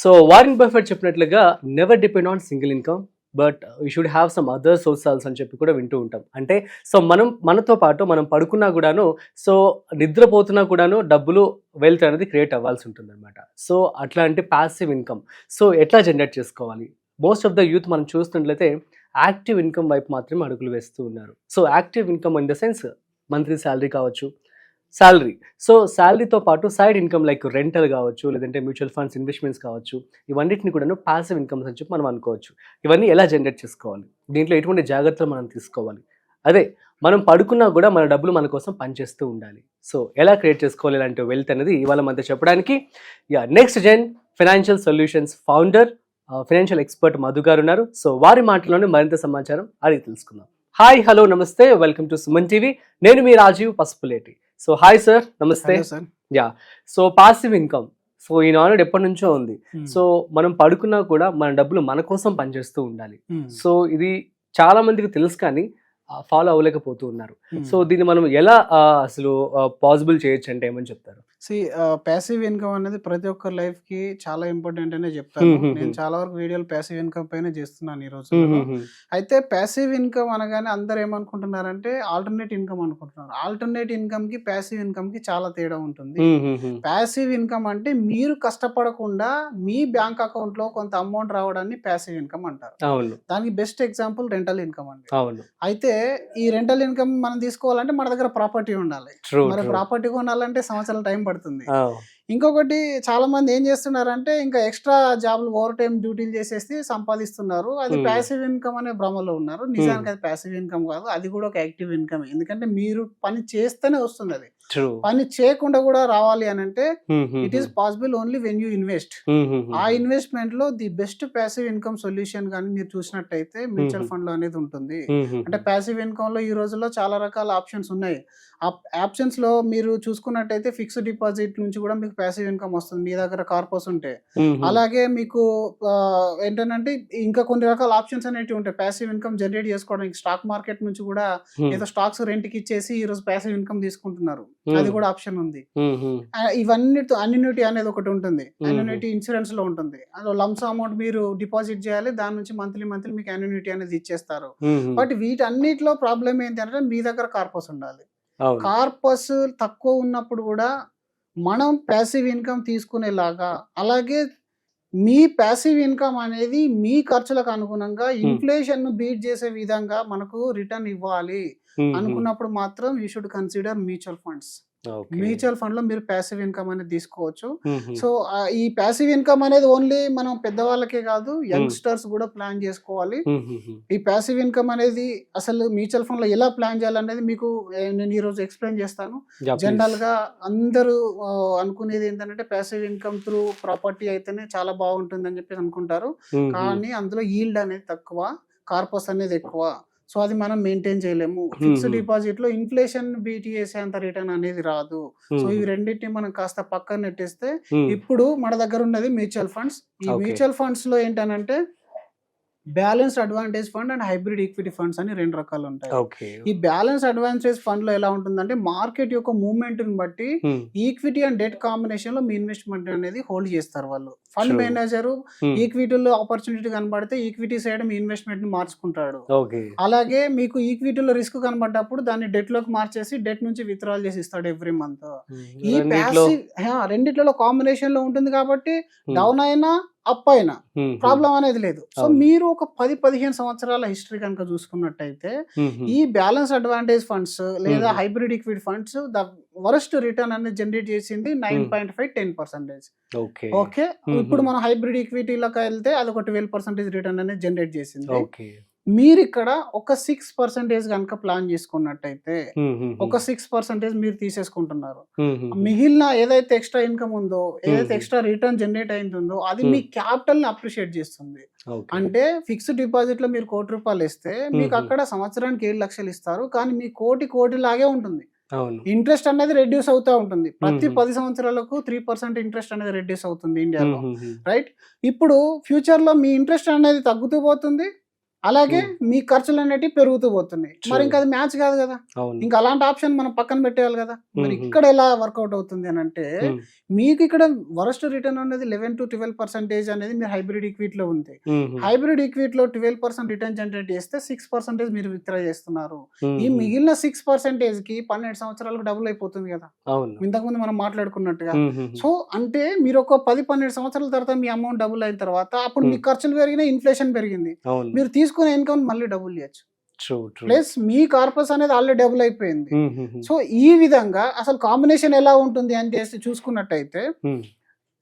So Warren Buffett చెప్పినట్లుగా never depend on single income but you should have some other sources అని చెప్పి కూడా వింటూ ఉంటాం. అంటే సో మనతో పాటు మనం పడుకున్నా కూడాను, సో నిద్రపోతున్నా కూడాను డబ్బులు వెల్త్ అనేది క్రియేట్ అవ్వాల్సి ఉంటుంది అనమాట. సో అట్లాంటి ప్యాసివ్ ఇన్కమ్ సో ఎట్లా జనరేట్ చేసుకోవాలి? మోస్ట్ ఆఫ్ ద యూత్ మనం చూస్తున్నట్లయితే యాక్టివ్ ఇన్కమ్ వైపు మాత్రమే అడుగులు వేస్తూ ఉన్నారు. So active income in the sense monthly salary కావచ్చు, శాలరీ. సో శాలరీతో పాటు సైడ్ ఇన్కమ్ లైక్ రెంటల్ కావచ్చు, లేదంటే మ్యూచువల్ ఫండ్స్ ఇన్వెస్ట్మెంట్స్ కావచ్చు, ఇవన్నిటిని కూడా ప్యాసివ్ ఇన్కమ్స్ అని చెప్పి మనం అనుకోవచ్చు. ఇవన్నీ ఎలా జనరేట్ చేసుకోవాలి, దీంట్లో ఎటువంటి జాగ్రత్తలు మనం తీసుకోవాలి, అదే మనం పడుకున్నా కూడా మన డబ్బులు మన కోసం పనిచేస్తూ ఉండాలి. సో ఎలా క్రియేట్ చేసుకోవాలి ఇలాంటి వెల్త్ అనేది ఇవాళ మనతో చెప్పడానికి next gen financial solutions founder, financial expert Madhu garu ఉన్నారు. సో వారి మాటల్లోనే మరింత సమాచారం అడిగి తెలుసుకుందాం. Hi, hello, namaste, welcome to Suman TV. నేను మీ Rajeev Pasupuleti. So hi sir, namaste. Yeah, so passive income so ఈ నాలెడ్జ్ ఎప్పటి నుంచో ఉంది. సో మనం పడుకున్నా కూడా మన డబ్బులు మన కోసం పనిచేస్తూ ఉండాలి. సో ఇది చాలా మందికి తెలుసు కానీ ఫాలో అవ్వలేకపోతూ ఉన్నారు. సో దీన్ని మనం ఎలా అసలు పాసిబుల్ చేయొచ్చు అంటే ఏమని చెప్తారు? ప్యాసివ్ ఇన్కమ్ అనేది ప్రతి ఒక్కరి లైఫ్ కి చాలా ఇంపార్టెంట్ అనే చెప్తాను. నేను చాలా వరకు వీడియోలు ప్యాసివ్ ఇన్కమ్ పైన చేస్తున్నాను ఈ రోజు. అయితే ప్యాసివ్ ఇన్కమ్ అనగానే అందరు ఏమనుకుంటున్నారంటే ఆల్టర్నేట్ ఇన్కమ్ అనుకుంటున్నారు. ఆల్టర్నేట్ ఇన్కమ్ కి ప్యాసివ్ ఇన్కమ్ కి చాలా తేడా ఉంటుంది. ప్యాసివ్ ఇన్కమ్ అంటే మీరు కష్టపడకుండా మీ బ్యాంక్ అకౌంట్ లో కొంత అమౌంట్ రావడాన్ని ప్యాసివ్ ఇన్కమ్ అంటారు. దానికి బెస్ట్ ఎగ్జాంపుల్ రెంటల్ ఇన్కమ్ అండి. అయితే ఈ రెంటల్ ఇన్కమ్ మనం తీసుకోవాలంటే మన దగ్గర ప్రాపర్టీ ఉండాలి. మరి ప్రాపర్టీ కొనాలంటే సంవత్సరాల టైం పడుతుంది. ఇంకొకటి చాలా మంది ఏం చేస్తున్నారంటే ఇంకా ఎక్స్ట్రా జాబ్లు ఓవర్ టైం డ్యూటీలు చేసేసి సంపాదిస్తున్నారు. అది ప్యాసివ్ ఇన్కమ్ అనే భ్రమలో ఉన్నారు. నిజానికి అది ప్యాసివ్ ఇన్కమ్ కాదు, అది కూడా ఒక యాక్టివ్ ఇన్కమ్. ఎందుకంటే మీరు పని చేస్తేనే వస్తుంది. అది పని చేయకుండా కూడా రావాలి అని అంటే it is possible only when you invest. ఆ ఇన్వెస్ట్మెంట్ లో the best passive income solution కానీ మీరు చూసినట్టయితే మ్యూచువల్ ఫండ్ లో అనేది ఉంటుంది. అంటే ప్యాసివ్ ఇన్కమ్ లో ఈ రోజుల్లో చాలా రకాల ఆప్షన్స్ ఉన్నాయి. ఆ ఆప్షన్స్ లో మీరు చూసుకున్నట్టయితే ఫిక్స్డ్ డిపాజిట్ నుంచి కూడా మీకు ప్యాసివ్ ఇన్కమ్ వస్తుంది మీ దగ్గర కార్పస్ ఉంటే. అలాగే మీకు ఏంటంటే ఇంకా కొన్ని రకాల ఆప్షన్స్ అనేవి ఉంటాయి ప్యాసివ్ ఇన్కమ్ జనరేట్ చేసుకోవడానికి. స్టాక్ మార్కెట్ నుంచి కూడా ఏదో స్టాక్స్ రెంట్ కి ఇచ్చేసి ఈ రోజు ప్యాసివ్ ఇన్కమ్ తీసుకుంటున్నారు, అది కూడా ఆప్షన్ ఉంది. ఇవన్నిటితో అన్యూనిటీ అనేది ఒకటి ఉంటుంది. అన్యూనిటీ ఇన్సూరెన్స్ లో ఉంటుంది. అందులో లంప్స్ అమౌంట్ మీరు డిపాజిట్ చేయాలి, దాని నుంచి మంత్లీ మీకు అన్యూనిటీ అనేది ఇచ్చేస్తారు. బట్ వీటన్నిటిలో ప్రాబ్లం ఏంటి అంటే మీ దగ్గర కార్పస్ ఉండాలి. కార్పస్ తక్కువ ఉన్నప్పుడు కూడా మనం ప్యాసివ్ ఇన్కమ్ తీసుకునేలాగా, అలాగే మీ ప్యాసివ్ ఇన్కమ్ అనేది మీ ఖర్చులకు అనుగుణంగా ఇన్ఫ్లేషన్ ను బీట్ చేసే విధంగా మనకు రిటర్న్ ఇవ్వాలి అనుకున్నప్పుడు మాత్రం you should consider mutual funds. Mutual fund లో మీరు ప్యాసివ్ ఇన్కమ్ అనేది తీసుకోవచ్చు. సో ఈ ప్యాసివ్ ఇన్కమ్ అనేది ఓన్లీ మనం పెద్దవాళ్ళకే కాదు, యంగ్స్టర్స్ కూడా ప్లాన్ చేసుకోవాలి. ఈ ప్యాసివ్ ఇన్కమ్ అనేది అసలు మ్యూచువల్ ఫండ్ లో ఎలా ప్లాన్ చేయాలనేది మీకు నేను ఈ రోజు ఎక్స్ప్లెయిన్ చేస్తాను. జనరల్ గా అందరూ అనుకునేది ఏంటంటే ప్యాసివ్ ఇన్కమ్ త్రూ ప్రాపర్టీ అయితేనే చాలా బాగుంటుంది అని చెప్పి అనుకుంటారు. కానీ అందులో ఈల్డ్ అనేది తక్కువ, కార్పస్ అనేది ఎక్కువ. సో అది మనం మెయింటైన్ చేయలేము. ఫిక్స్డ్ డిపాజిట్ లో ఇన్ఫ్లేషన్ బీట్ చేసేంత రిటర్న్ అనేది రాదు. సో ఈ రెండింటిని మనం కాస్త పక్కన నెట్టేస్తే ఇప్పుడు మన దగ్గర ఉన్నది మ్యూచువల్ ఫండ్స్. ఈ మ్యూచువల్ ఫండ్స్ లో ఏంటంటే balanced advantage fund and hybrid equity funds అని రెండు రకాలు ఉంటాయి. ఈ బ్యాలెన్స్డ్ అడ్వాంటేజ్ ఫండ్ లో ఎలా ఉంటుందంటే మార్కెట్ యొక్క మూవ్మెంట్ ని బట్టి ఈక్విటీ అండ్ డెట్ కాంబినేషన్ లో మీ ఇన్వెస్ట్మెంట్ అనేది హోల్డ్ చేస్తారు వాళ్ళు. ఫండ్ మేనేజర్ ఈక్విటీలో ఆపర్చునిటీ కనబడితే ఈక్విటీ సైడ్ మీ ఇన్వెస్ట్మెంట్ ని మార్చుకుంటాడు. అలాగే మీకు ఈక్విటీలో రిస్క్ కనబడ్డప్పుడు దాన్ని డెట్ లోకి మార్చేసి డెట్ నుంచి విత్డ్రాల్ చేసి ఇస్తాడు ఎవ్రీ మంత్. ఈ ప్యాసివ్ రెండిట్లలో కాంబినేషన్ లో ఉంటుంది కాబట్టి డౌన్ అయినా అప్ అయినా ప్రాబ్లం అనేది లేదు. సో మీరు ఒక 10-15 సంవత్సరాల హిస్టరీ కనుక చూసుకున్నట్టయితే ఈ బ్యాలెన్స్ అడ్వాంటేజ్ ఫండ్స్ లేదా hybrid equity funds the worst return అనేది జనరేట్ చేసింది 9.5-10%. ఓకే, ఇప్పుడు మనం హైబ్రిడ్ ఈక్విటీలోకి వెళ్తే అది ఒక 12% రిటర్న్ అనేది జనరేట్ చేసింది. మీరు ఇక్కడ ఒక 6% కనుక ప్లాన్ చేసుకున్నట్టయితే ఒక 6% మీరు తీసేసుకుంటున్నారు. మిగిలిన ఏదైతే ఎక్స్ట్రా ఇన్కమ్ ఉందో, ఏదైతే ఎక్స్ట్రా రిటర్న్ జనరేట్ అయిందో అది మీ క్యాపిటల్ ని అప్రిషియేట్ చేస్తుంది. అంటే ఫిక్స్డ్ డిపాజిట్ లో మీరు ₹1,00,00,000 ఇస్తే మీకు అక్కడ సంవత్సరానికి 7 లక్షలు ఇస్తారు, కానీ మీ కోటి లాగే ఉంటుంది. ఇంట్రెస్ట్ అనేది రెడ్యూస్ అవుతూ ఉంటుంది. ప్రతి 10 సంవత్సరాలకు 3% ఇంట్రెస్ట్ అనేది రెడ్యూస్ అవుతుంది ఇండియాలో, రైట్? ఇప్పుడు ఫ్యూచర్ లో మీ ఇంట్రెస్ట్ అనేది తగ్గుతూ పోతుంది, అలాగే మీ ఖర్చులు అనేటివి పెరుగుతూ పోతున్నాయి. మరి ఇంకా అది మ్యాచ్ కాదు కదా. అవును. ఇంకా అలాంటి ఆప్షన్ మనం పక్కన పెట్టేయాలి కదా. మరి ఇక్కడ ఎలా వర్కౌట్ అవుతుంది అని అంటే, మీకు ఇక్కడ వరస్ట్ రిటర్న్ అనేది 11 to 12% అనేది మీరు హైబ్రిడ్ ఈక్విటీలో ఉంది. హైబ్రిడ్ ఈక్విటీలో 12% రిటర్న్ జనరేట్ చేస్తే 6% మీరు విత్డ్రా చేస్తున్నారు. ఈ మిగిలిన 6% కి 12 సంవత్సరాలకు డబుల్ అయిపోతుంది కదా. అవును. ఇంతకుముందు మనం మాట్లాడుకున్నట్టుగా. సో అంటే మీరు ఒక 10-12 సంవత్సరాల తర్వాత మీ అమౌంట్ డబుల్ అయిన తర్వాత అప్పుడు మీ ఖర్చులు పెరిగినాయి, ఇన్ఫ్లేషన్ పెరిగింది, అవును. మీరు తీసుకునే ఇన్కమ్ మళ్ళీ డబుల్ చేయొచ్చు. True, true. ప్లస్ మీ కార్పస్ అనేది ఆల్రెడీ డబుల్ అయిపోయింది. సో ఈ విధంగా అసలు కాంబినేషన్ ఎలా ఉంటుంది అని చేసి చూసుకున్నట్టయితే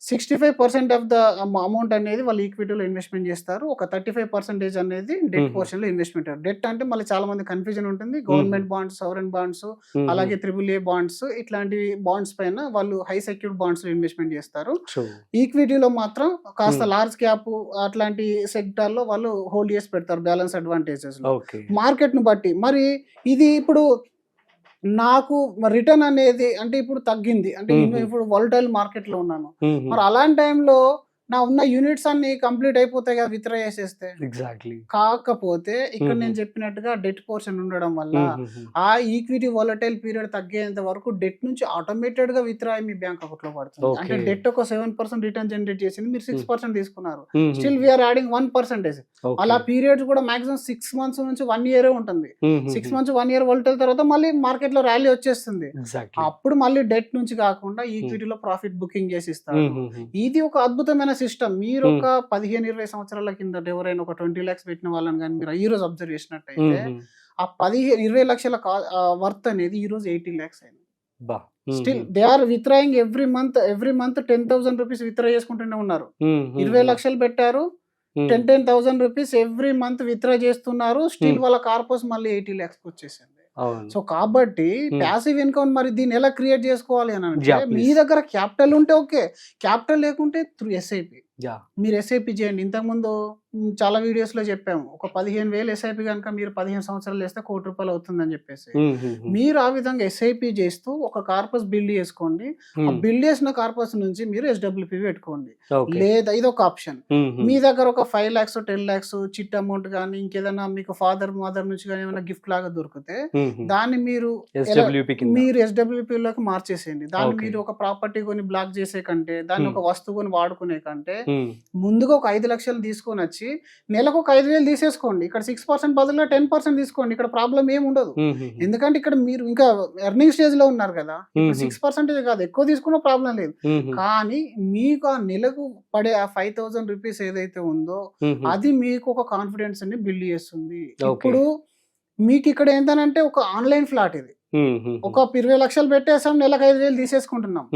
65% ఆఫ్ ద అమౌంట్ అనేది వాళ్ళు ఈక్విటీలో ఇన్వెస్ట్మెంట్ చేస్తారు. ఒక 35% అనేది డెట్ పోర్షన్ లో ఇన్వెస్ట్మెంట్. డెట్ అంటే మళ్ళీ చాలా మంది కన్ఫ్యూజన్ ఉంటుంది. గవర్నమెంట్ బాండ్స్, సవరెన్ బాండ్స్, అలాగే AAA బాండ్స్, ఇట్లాంటి బాండ్స్ పైన వాళ్ళు హై సెక్యూర్డ్ బాండ్స్ లో ఇన్వెస్ట్మెంట్ చేస్తారు. ఈక్విటీలో మాత్రం కాస్త లార్జ్ క్యాప్ అట్లాంటి సెక్టార్ లో వాళ్ళు హోల్డ్ చేసి పెడతారు బ్యాలెన్స్ అడ్వాంటేజెస్ లో మార్కెట్ ను బట్టి. మరి ఇది ఇప్పుడు నాకు రిటర్న్ అనేది అంటే ఇప్పుడు తగ్గింది అంటే ఇప్పుడు వాలటైల్ మార్కెట్ లో ఉన్నాను. మరి అలాంటి టైంలో నా ఉన్న యూనిట్స్ అన్ని కంప్లీట్ అయిపోతాయి కదా విత్డ్రా చేసేస్తే. ఎగ్జాక్ట్లీ. కాకపోతే ఇక్కడ నేను చెప్పినట్టుగా డెట్ పోర్షన్ ఉండడం వల్ల ఆ ఈక్విటీ వాలటైల్ పీరియడ్ తగ్గేంత వరకు డెట్ నుంచి ఆటోమేటెడ్ గా విత్డ్రా మీ బ్యాంక్ అకౌంట్ లో పడుతుంది. అంటే డెట్ ఒక 7% రిటర్న్ జనరేట్ చేసింది, మీరు 6% తీసుకున్నారు, స్టిల్ వీఆర్ యాడింగ్ 1%. అలా పీరియడ్స్ కూడా మాక్సిమం 6 months నుంచి 1 year ఉంటుంది. 6 months 1 year వాలటైల్ తర్వాత మళ్ళీ మార్కెట్ లో ర్యాలీ వచ్చేస్తుంది. అప్పుడు మళ్ళీ డెట్ నుంచి కాకుండా ఈక్విటీలో ప్రాఫిట్ బుకింగ్ చేసి ఇస్తారు. ఇది ఒక అద్భుతమైన సిస్టమ్. మీరు ఒక 15-20 సంవత్సరాల కింద ఎవరైనా ఒక 20 lakhs పెట్టిన వాళ్ళని కానీ మీరు ఈ రోజు అబ్జర్వ్ చేసినట్టయితే ఆ 15-20 లక్షల వర్త్ అనేది ఈ రోజు 80 lakhs అయింది. Still they are withdrawing every month 10,000 rupees withdraw చేసుకుంటూనే ఉన్నారు. 20 లక్షలు పెట్టారు, 10,000 రూపీస్ ఎవ్రీ మంత్ విత్డ్రా చేస్తున్నారు. స్టిల్ వాళ్ళ కార్పస్ మళ్ళీ 80 lakhs వచ్చేసింది. సో కాబట్టి ప్యాసివ్ ఇన్కమ్ మరి దీన్ని ఎలా క్రియేట్ చేసుకోవాలి అని అంటే, మీ దగ్గర క్యాపిటల్ ఉంటే ఓకే, క్యాపిటల్ లేకుంటే త్రూ ఎస్ఐపి మీరు ఎస్ఐపి చేయండి. ఇంతకుముందు చాలా వీడియోస్ లో చెప్పాము, ఒక 15,000 ఎస్ఐపి కనుక మీరు 15 సంవత్సరాలు వేస్తే ₹1 కోటి అవుతుందని చెప్పేసి. మీరు ఆ విధంగా ఎస్ఐపి చేస్తూ ఒక కార్పస్ బిల్డ్ చేసుకోండి. ఆ బిల్డ్ చేసిన కార్పస్ నుంచి మీరు SWP పెట్టుకోండి. లేదా ఇది ఒక ఆప్షన్. మీ దగ్గర ఒక 5 lakhs 10 lakhs చిట్ అమౌంట్ కానీ ఇంకేదైనా మీకు ఫాదర్ మదర్ నుంచి కానీ ఏమైనా గిఫ్ట్ లాగా దొరికితే దాన్ని మీరు SWP లోకి మార్చేసేయండి. దాన్ని మీరు ఒక ప్రాపర్టీ కొని బ్లాక్ చేసే కంటే, దాన్ని ఒక వస్తువు కొని వాడుకునే కంటే ముందుగా ఒక 5 లక్షలు తీసుకొని వచ్చి నెలకు ఒక 5,000 తీసేసుకోండి. ఇక్కడ 6% బదులుగా 10% తీసుకోండి. ఇక్కడ ప్రాబ్లం ఏమి ఉండదు. ఎందుకంటే ఇక్కడ మీరు ఇంకా ఎర్నింగ్ స్టేజ్ లో ఉన్నారు కదా. 6% కాదు, ఎక్కువ తీసుకున్న ప్రాబ్లం లేదు. కానీ మీకు ఆ నెలకు పడే ఆ 5,000 రూపీస్ ఏదైతే ఉందో అది మీకు ఒక కాన్ఫిడెన్స్ ని బిల్డ్ చేస్తుంది. ఇప్పుడు మీకు ఇక్కడ ఏంటంటే ఒక ఆన్లైన్ ఫ్లాట్ ఇది. ఒక 20 లక్షలు పెట్టేసాం, నెలకు 5,000 తీసేసుకుంటున్నాం.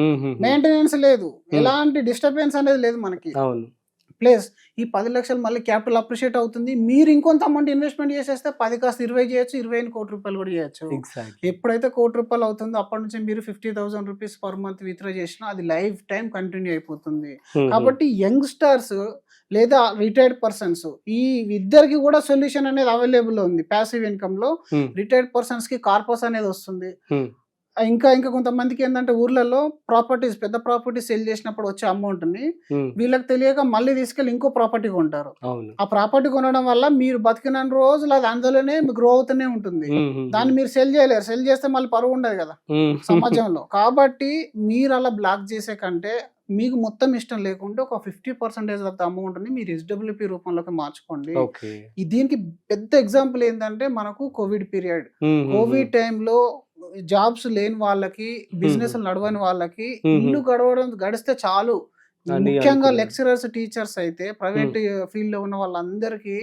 మెయింటెనెన్స్ లేదు, ఎలాంటి డిస్టర్బెన్స్ అనేది లేదు మనకి. ప్లస్ ఈ 10 లక్షలు మళ్ళీ క్యాపిటల్ అప్రిషియేట్ అవుతుంది. మీరు ఇంకొంత అమౌంట్ ఇన్వెస్ట్మెంట్ చేసేస్తే 10 కాస్త 20 చేయొచ్చు, 20 కోటి రూపాయలు కూడా చేయొచ్చు. ఎప్పుడైతే ₹1 కోటి అవుతుందో అప్పటి నుంచి మీరు 50,000 రూపీస్ పర్ మంత్ విత్డ్రా చేసినా అది లైఫ్ టైం కంటిన్యూ అయిపోతుంది. కాబట్టి యంగ్స్టర్స్ లేదా రిటైర్డ్ పర్సన్స్ ఈ ఇద్దరికి కూడా సొల్యూషన్ అనేది అవైలబుల్ ఉంది. ప్యాసివ్ ఇన్కమ్ లో రిటైర్డ్ పర్సన్స్ కి కార్పస్ అనేది వస్తుంది. ఇంకా కొంతమందికి ఏంటంటే ఊర్లలో ప్రాపర్టీస్, పెద్ద ప్రాపర్టీస్ సెల్ చేసినప్పుడు వచ్చే అమౌంట్ ని వీళ్ళకి తెలియక మళ్ళీ తీసుకెళ్లి ఇంకో ప్రాపర్టీ కొంటారు. ఆ ప్రాపర్టీ కొనడం వల్ల మీరు బతికిన రోజులు అది అందులోనే గ్రో అవుతూనే ఉంటుంది. దాన్ని మీరు సెల్ చేయలేరు. సెల్ చేస్తే మళ్ళీ పరువు ఉండదు కదా సమాజంలో. కాబట్టి మీరు అలా బ్లాక్ చేసే కంటే మీకు మొత్తం ఇష్టం లేకుంటే ఒక 50% ఆఫ్ ద అమౌంట్ ని మీరు SWP రూపంలోకి మార్చుకోండి. దీనికి పెద్ద ఎగ్జాంపుల్ ఏంటంటే మనకు కోవిడ్ పీరియడ్. కోవిడ్ టైంలో జాబ్స్ లేని వాళ్ళకి, బిజినెస్ నడవని వాళ్ళకి ఇల్లు గడిస్తే చాలు. ముఖ్యంగా లెక్చరర్స్, టీచర్స్ అయితే ప్రైవేట్ ఫీల్డ్ లో ఉన్న వాళ్ళందరికీ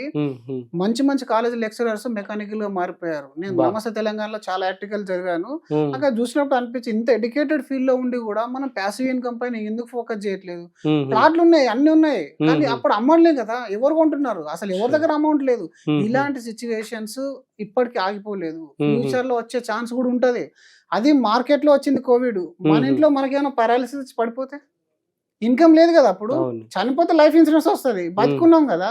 మంచి కాలేజ్ లెక్చరర్స్ మెకానికల్ గా మారిపోయారు. నేను నమస్తే తెలంగాణలో చాలా ఆర్టికల్ చదివాను. అక్కడ చూసినప్పుడు అనిపించింది, ఇంత ఎడ్యుకేటెడ్ ఫీల్డ్ లో ఉండి కూడా మనం ప్యాసివ్ ఇన్కమ్ పైన ఎందుకు ఫోకస్ చేయట్లేదు? ప్లాట్లు ఉన్నాయి, అన్ని ఉన్నాయి, కానీ అప్పుడు అమౌంట్ లేదు కదా. ఎవరు కొంటున్నారు? అసలు ఎవరి దగ్గర అమౌంట్ లేదు. ఇలాంటి సిచ్యువేషన్స్ ఇప్పటికీ ఆగిపోలేదు. ఫ్యూచర్ లో వచ్చే ఛాన్స్ కూడా ఉంటది. అది మార్కెట్ లో వచ్చింది కోవిడ్. మన ఇంట్లో మనకేమైనా పారాలిసిస్ పడిపోతే ఇన్కమ్ లేదు కదా, అప్పుడు చనిపోతే లైఫ్ ఇన్సూరెన్స్ వస్తుంది. బతుకున్నాం కదా,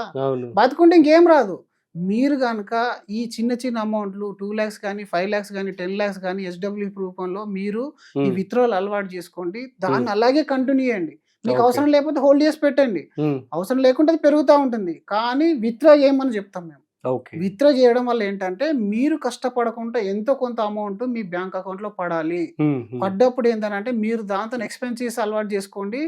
బతుకుంటే ఇంకేం రాదు. మీరు కనుక ఈ చిన్న అమౌంట్లు 2 lakhs కానీ 5 lakhs కానీ 10 lakhs కానీ SWP రూపంలో మీరు ఈ విత్డ్రాల్ అలవాటు చేసుకోండి. దాన్ని అలాగే కంటిన్యూ చేయండి. మీకు అవసరం లేకపోతే హోల్డ్ చేసి పెట్టండి. అవసరం లేకుంటే అది పెరుగుతూ ఉంటుంది. కానీ విత్డ్రా చేయమని చెప్తాం మేము. ఓకే. విత్డ్రా చేయడం వల్ల ఏంటంటే మీరు కష్టపడకుండా ఎంతో కొంత అమౌంట్ మీ బ్యాంక్ అకౌంట్ లో పడాలి. పడ్డప్పుడు ఏంటంటే మీరు దాంతో ఎక్స్పెన్సెస్ అలవాటు చేసుకోండి.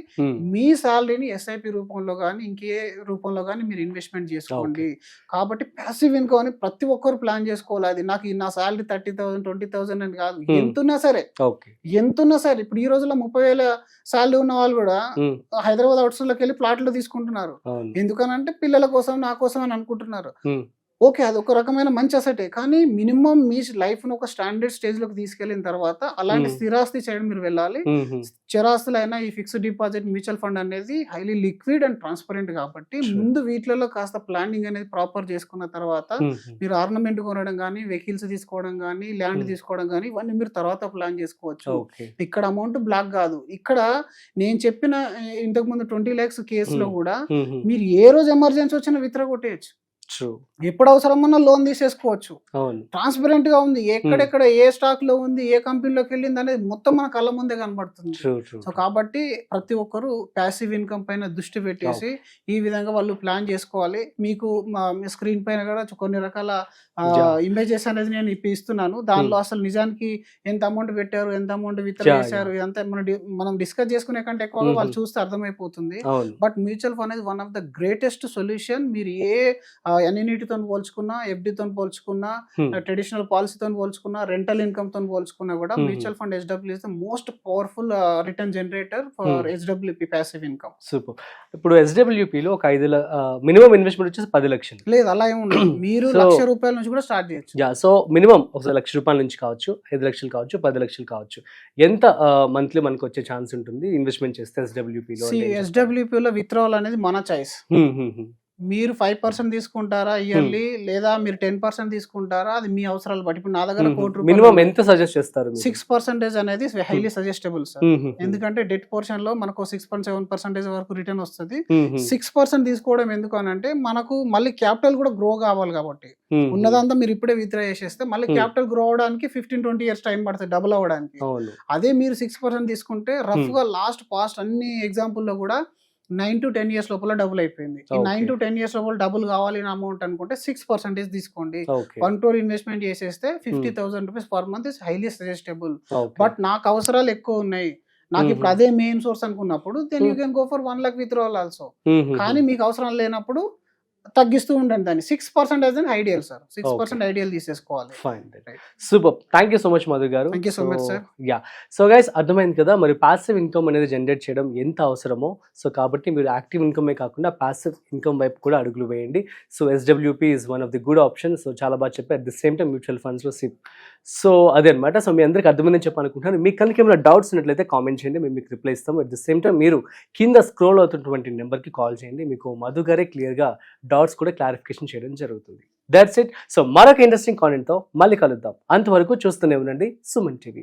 మీ సాలరీని ఎస్ఐపి రూపంలో కానీ ఇంకే రూపంలో కానీ మీరు ఇన్వెస్ట్మెంట్ చేసుకోండి. కాబట్టి ప్యాసివ్ ఇన్కమ్ అని ప్రతి ఒక్కరు ప్లాన్ చేసుకోవాలి. అది నాకు నా సాలరీ 30,000 20,000 అని కాదు, ఎంతున్నా సరే ఇప్పుడు ఈ రోజుల్లో 30,000 సాలరీ ఉన్న వాళ్ళు కూడా హైదరాబాద్ అవుట్స్కట్స్ లోకి వెళ్ళి ప్లాట్లు తీసుకుంటున్నారు. ఎందుకనంటే పిల్లల కోసం నా కోసం అని అనుకుంటున్నారు. ఓకే, అది ఒక రకమైన మంచి అసెటే. కానీ మినిమం మీ లైఫ్ ను ఒక స్టాండర్డ్ స్టేజ్ లోకి తీసుకెళ్లిన తర్వాత అలాంటి స్థిరాస్తి సైడ్ మీరు వెళ్ళాలి. స్థిరాస్తులైనా ఈ ఫిక్స్డ్ డిపాజిట్ మ్యూచువల్ ఫండ్ అనేది హైలీ లిక్విడ్ అండ్ ట్రాన్స్పరెంట్ కాబట్టి ముందు వీటిలలో కాస్త ప్లానింగ్ అనేది ప్రాపర్ చేసుకున్న తర్వాత మీరు ఆర్నమెంట్ కొనడం కానీ, వెహికల్స్ తీసుకోవడం కానీ, ల్యాండ్ తీసుకోవడం కానీ ఇవన్నీ మీరు తర్వాత ప్లాన్ చేసుకోవచ్చు. ఇక్కడ అమౌంట్ బ్లాక్ కాదు. ఇక్కడ నేను చెప్పిన ఇంతకు ముందు 20 lakhs కేసులో కూడా మీరు ఏ రోజు ఎమర్జెన్సీ వచ్చినా విత్డ్రా కొట్టేయచ్చు. ఎప్పుడు అవసరం ఉన్నా లోన్ తీసేసుకోవచ్చు. ట్రాన్స్పరెంట్ గా ఉంది, ఎక్కడెక్కడ ఏ స్టాక్ లో ఉంది, ఏ కంపెనీలోకి వెళ్ళింది అనేది మొత్తం మన కళ్ళ ముందే కనబడుతుంది. సో కాబట్టి ప్రతి ఒక్కరు ప్యాసివ్ ఇన్కమ్ పైన దృష్టి పెట్టేసి ఈ విధంగా వాళ్ళు ప్లాన్ చేసుకోవాలి. మీకు స్క్రీన్ పైన కూడా కొన్ని రకాల ఇమేజెస్ అనేది నేను ఇస్తున్నాను. దానిలో అసలు నిజానికి ఎంత అమౌంట్ పెట్టారు, ఎంత అమౌంట్ విత్డ్రా చేశారు, ఎంత మనం డిస్కస్ చేసుకునే కంటే ఎక్కువగా వాళ్ళు చూస్తే అర్థమైపోతుంది. బట్ మ్యూచువల్ ఫండ్ అనేది one of the greatest solution. మీరు ఏ ఎన్ఎన్ఈటీతో పోల్చుకున్నా, ఎఫ్డితో పోల్చుకున్నా, ట్రెడిషనల్ పాలసీతో పోల్చుకున్నా, రెంటల్ ఇన్కమ్ తో పోల్చుకున్నా కూడా mutual fund HW is the most powerful return generator for HWP passive income. Super. ఇప్పుడు హెచ్డబ్ల్యూపీలో ఒక 5 మినిమం ఇన్వెస్ట్మెంట్ వచ్చేసి 10 లక్షలు. లేదు, అలా ఏముండదు. మీరు ₹1,00,000 నుంచి కూడా స్టార్ట్ చేయొచ్చు. సో మినిమం ఒక ₹1,00,000 నుంచి కావచ్చు, 5 లక్షలు కావచ్చు, 10 లక్షలు కావచ్చు. ఎంత మంత్లీ మనకు వచ్చే ఛాన్స్ ఉంటుంది ఇన్వెస్ట్మెంట్ చేస్తే హెచ్డబ్ల్యూపీలో? హెచ్డబ్ల్యూపీలో విత్డ్రావల్ అనేది మన చాయిస్. మీరు 5% తీసుకుంటారా ఇయర్లీ, లేదా మీరు 10% తీసుకుంటారా, అది మీ అవసరాలు బట్టి. ఇప్పుడు నా దగ్గర ₹1,00,00,000 మినిమం ఎంత సజెస్ట్ చేస్తారు? 6% అనేది హైలీ సజెస్టబుల్ సార్. ఎందుకంటే డెట్ పోర్షన్ లో మనకు 6.7% వరకు రిటర్న్ వస్తుంది. 6% తీసుకోవడం ఎందుకు అని అంటే మనకు మళ్ళీ క్యాపిటల్ కూడా గ్రో కావాలి కాబట్టి. ఉన్నదంతా మీరు ఇప్పుడే విత్డ్రా చేసేస్తే మళ్ళీ క్యాపిటల్ గ్రో అవడానికి 15-20 years టైం పడుతుంది డబుల్ అవ్వడానికి. అదే మీరు 6% తీసుకుంటే రఫ్ గా పాస్ట్ అన్ని ఎగ్జాంపుల్ లో కూడా 9 to 10 years లోపల డబుల్ అయిపోయింది. ఈ 9 to 10 years లోపల డబుల్ కావాలి అమౌంట్ అనుకుంటే 6% తీసుకోండి. 1 crore ఇన్వెస్ట్మెంట్ చేసేస్తే ₹50,000 per month is highly suggestable. But నాకు అవసరాలు ఎక్కువ ఉన్నాయి, నాకు ఇప్పుడు అదే మెయిన్ సోర్స్ అనుకున్నప్పుడు then you can go for 1 lakh withdrawal also. కానీ మీకు అవసరం లేనప్పుడు తగ్గిస్తూ ఉండండి దాన్ని. 6% ఐడియల్ సార్. 6% ఐడియల్ తీసేసుకోవాలి. Super. Thank you so much Madhu garu. Thank you so much sir. So guys, అర్థమైంది కదా మరి పాసివ్ ఇన్కమ్ అనేది జనరేట్ చేయడం ఎంత అవసరమో. సో కాబట్టి మీరు యాక్టివ్ ఇన్కమే కాకుండా పాసివ్ ఇన్కమ్ వైపు కూడా అడుగులు వేయండి. So SWP is one of the good option. So చాలా బాగా చెప్పి at the same time mutual ఫండ్స్లో సిప్. సో అదే అనమాట. సో మీ అందరికి అర్థమైందని చెప్పనుకుంటున్నాను. మీకు కనుక ఏమైనా డౌట్స్ ఉన్నట్లయితే కామెంట్ చేయండి, మేము మీకు రిప్లై ఇస్తాము. అట్ ది సేమ్ టైం మీరు కింద స్క్రోల్ అవుతున్నటువంటి నెంబర్కి కాల్ చేయండి. మీకు మధు గారే క్లియర్గా డౌట్స్ కూడా క్లారిఫికేషన్ చేయడం జరుగుతుంది. That's it. సో మరొక ఇంట్రెస్టింగ్ కాంటెంట్తో మళ్ళీ కలుద్దాం. అంతవరకు చూస్తూనే ఉండండి సుమన్ టీవీ.